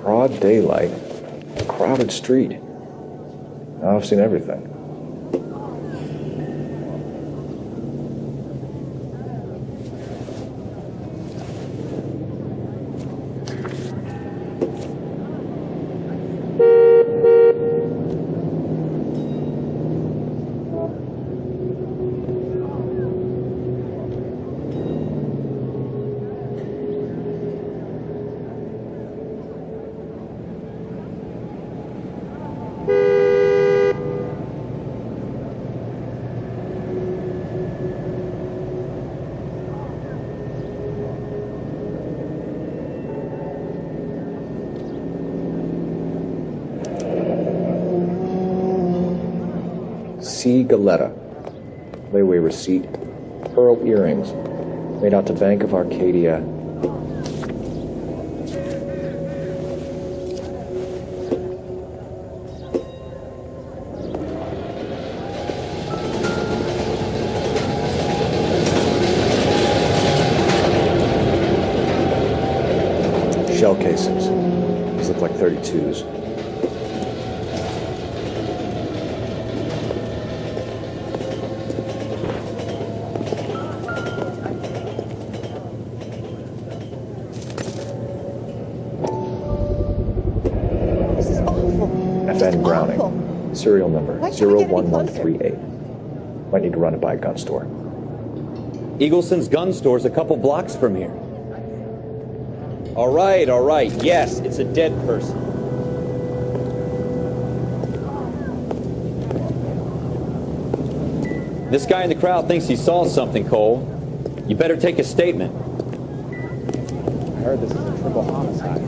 Broad daylight. A crowded street. Now I've seen everything. C. Galetta. Layaway receipt. Pearl earrings. Made out to Bank of Arcadia. Shell casings. These look like 32s. FN Browning. Serial number 01138. Might need to run it by a gun store. Eagleson's gun store's a couple blocks from here. All right. Yes, it's a dead person. This guy in the crowd thinks he saw something, Cole. You better take a statement. I heard this is a triple homicide.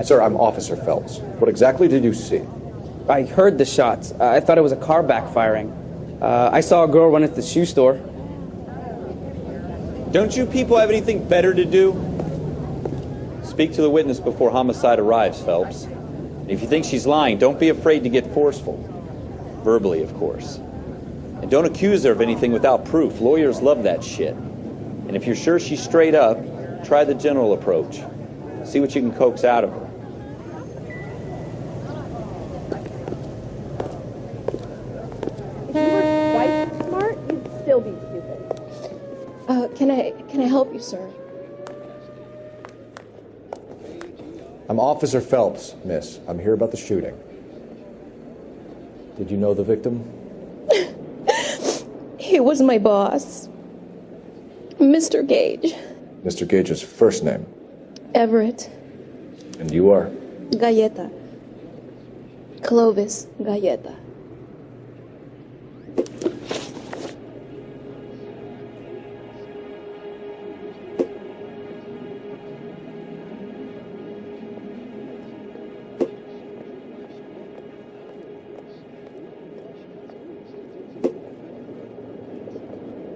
Sir, I'm Officer Phelps. What exactly did you see? I heard the shots. I thought it was a car backfiring. I saw a girl run at the shoe store. Don't you people have anything better to do? Speak to the witness before homicide arrives, Phelps. And if you think she's lying, don't be afraid to get forceful. Verbally, of course. And don't accuse her of anything without proof. Lawyers love that shit. And if you're sure she's straight up, try the general approach. See what you can coax out of her. If you were twice smart, you'd still be stupid. Can I help you, sir? I'm Officer Phelps, miss. I'm here about the shooting. Did you know the victim? He was my boss, Mr. Gage. Mr. Gage's first name. Everett. And you are? Galleta. Clovis Galleta.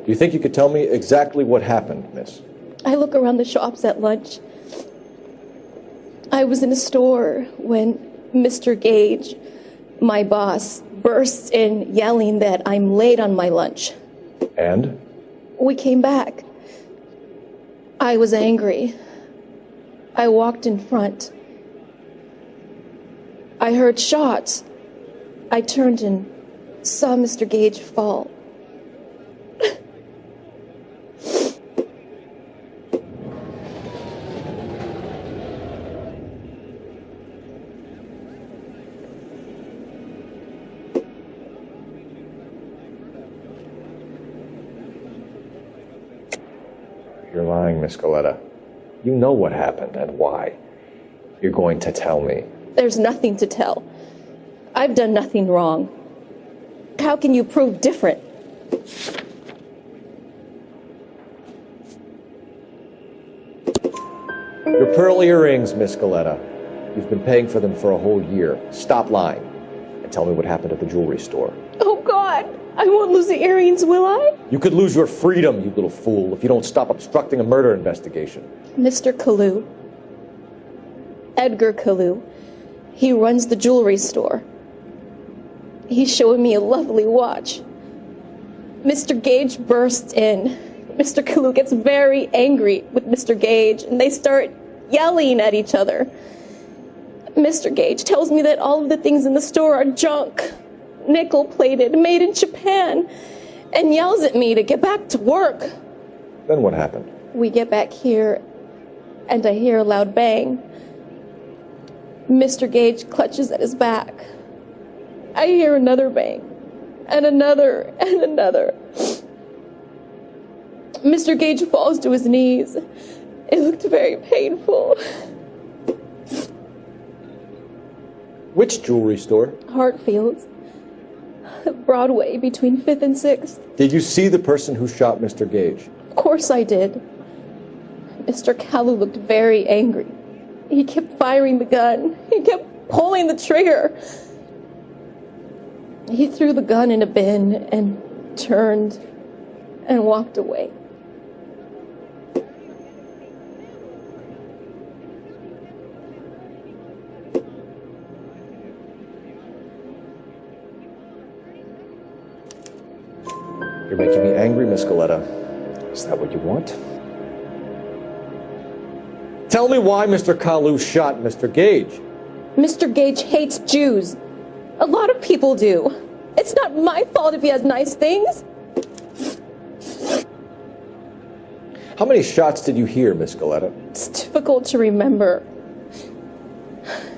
Do you think you could tell me exactly what happened, miss? I look around the shops at lunch. I was in a store when Mr. Gage, my boss, bursts in yelling that I'm late on my lunch. And? We came back. I was angry. I walked in front. I heard shots. I turned and saw Mr. Gage fall. You're lying, Miss Galetta. You know what happened and why. You're going to tell me. There's nothing to tell. I've done nothing wrong. How can you prove different? Your pearl earrings, Miss Galetta. You've been paying for them for a whole year. Stop lying and tell me what happened at the jewelry store. Oh, God! I won't lose the earrings, will I? You could lose your freedom, you little fool, if you don't stop obstructing a murder investigation. Mr. Kalu. Edgar Kalu. He runs the jewelry store. He's showing me a lovely watch. Mr. Gage bursts in. Mr. Kalu gets very angry with Mr. Gage, and they start yelling at each other. Mr. Gage tells me that all of the things in the store are junk, nickel-plated, made in Japan, and yells at me to get back to work. Then what happened? We get back here, and I hear a loud bang. Mr. Gage clutches at his back. I hear another bang, and another, and another. Mr. Gage falls to his knees. It looked very painful. Which jewelry store? Hartfield's. Broadway, between 5th and 6th. Did you see the person who shot Mr. Gage? Of course I did. Mr. Kalu looked very angry. He kept firing the gun. He kept pulling the trigger. He threw the gun in a bin and turned and walked away. You're making me angry, Miss Galetta. Is that what you want? Tell me why Mr. Kalu shot Mr. Gage. Mr. Gage hates Jews. A lot of people do. It's not my fault if he has nice things. How many shots did you hear, Miss Galetta? It's difficult to remember.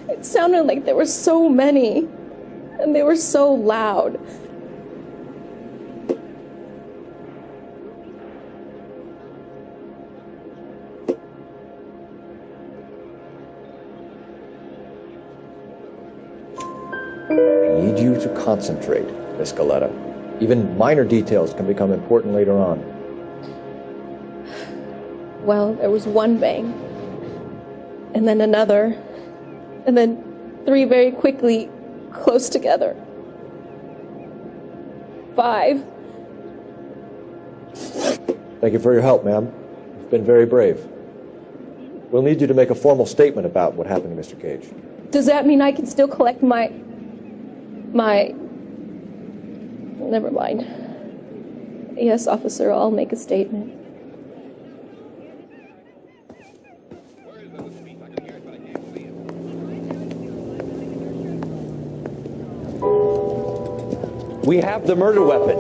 It sounded like there were so many, and they were so loud. I need you to concentrate, Miss Galetta. Even minor details can become important later on. Well, there was one bang, and then another, and then 3 very quickly, close together. 5. Thank you for your help, ma'am. You've been very brave. We'll need you to make a formal statement about what happened to Mr. Gage. Does that mean I can still collect my... Never mind. Yes, officer, I'll make a statement. We have the murder weapon.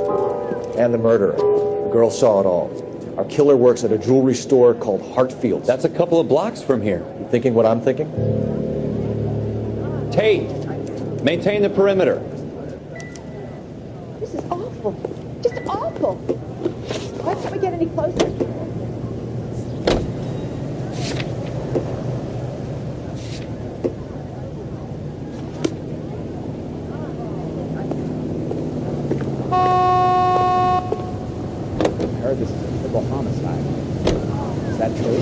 And the murderer. The girl saw it all. Our killer works at a jewelry store called Hartfield's. That's a couple of blocks from here. You thinking what I'm thinking? Tate, maintain the perimeter. This is awful. Just awful. Why can't we get any closer? I heard this is a triple homicide. Is that true?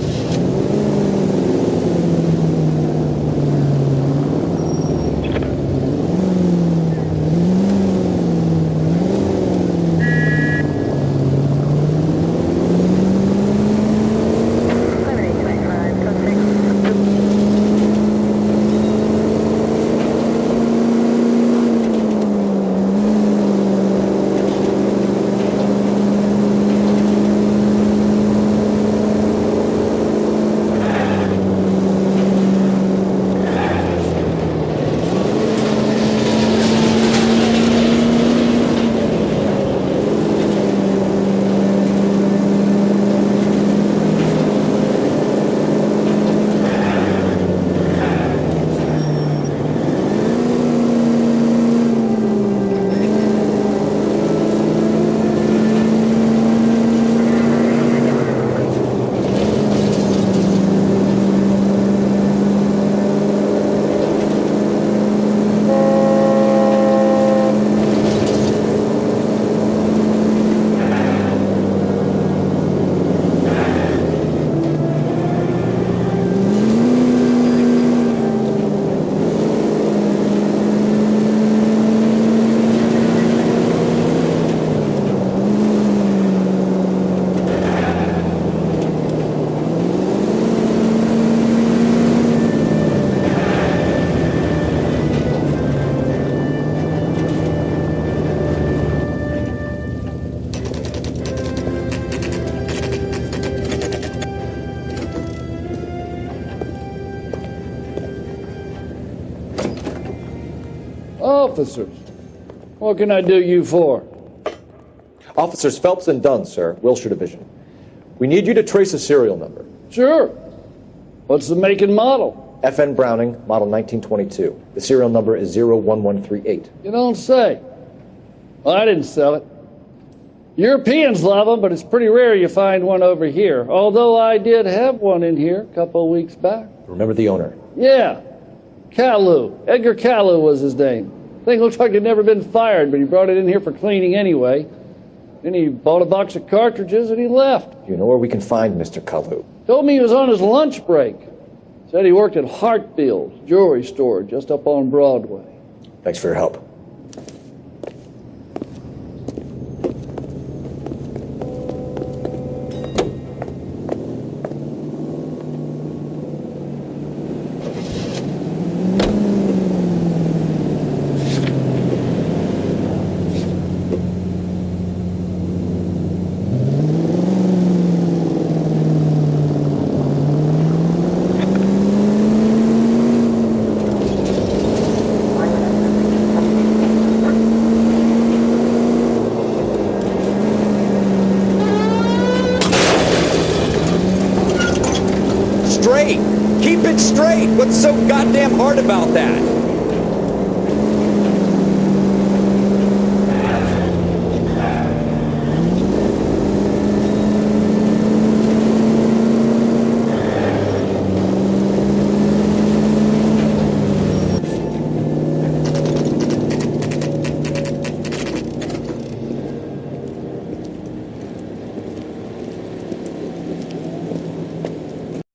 Officers, what can I do you for? Officers Phelps and Dunn, sir, Wilshire Division. We need you to trace a serial number. Sure. What's the make and model? FN Browning, model 1922. The serial number is 01138. You don't say. Well, I didn't sell it. Europeans love them, but it's pretty rare you find one over here. Although I did have one in here a couple of weeks back. Remember the owner? Yeah. Caillou. Edgar Caillou was his name. Thing looks like it'd never been fired, but he brought it in here for cleaning anyway. Then he bought a box of cartridges and he left. Do you know where we can find Mr. Kalu? Told me he was on his lunch break. Said he worked at Hartfield's jewelry store just up on Broadway. Thanks for your help. Keep it straight! What's so goddamn hard about that?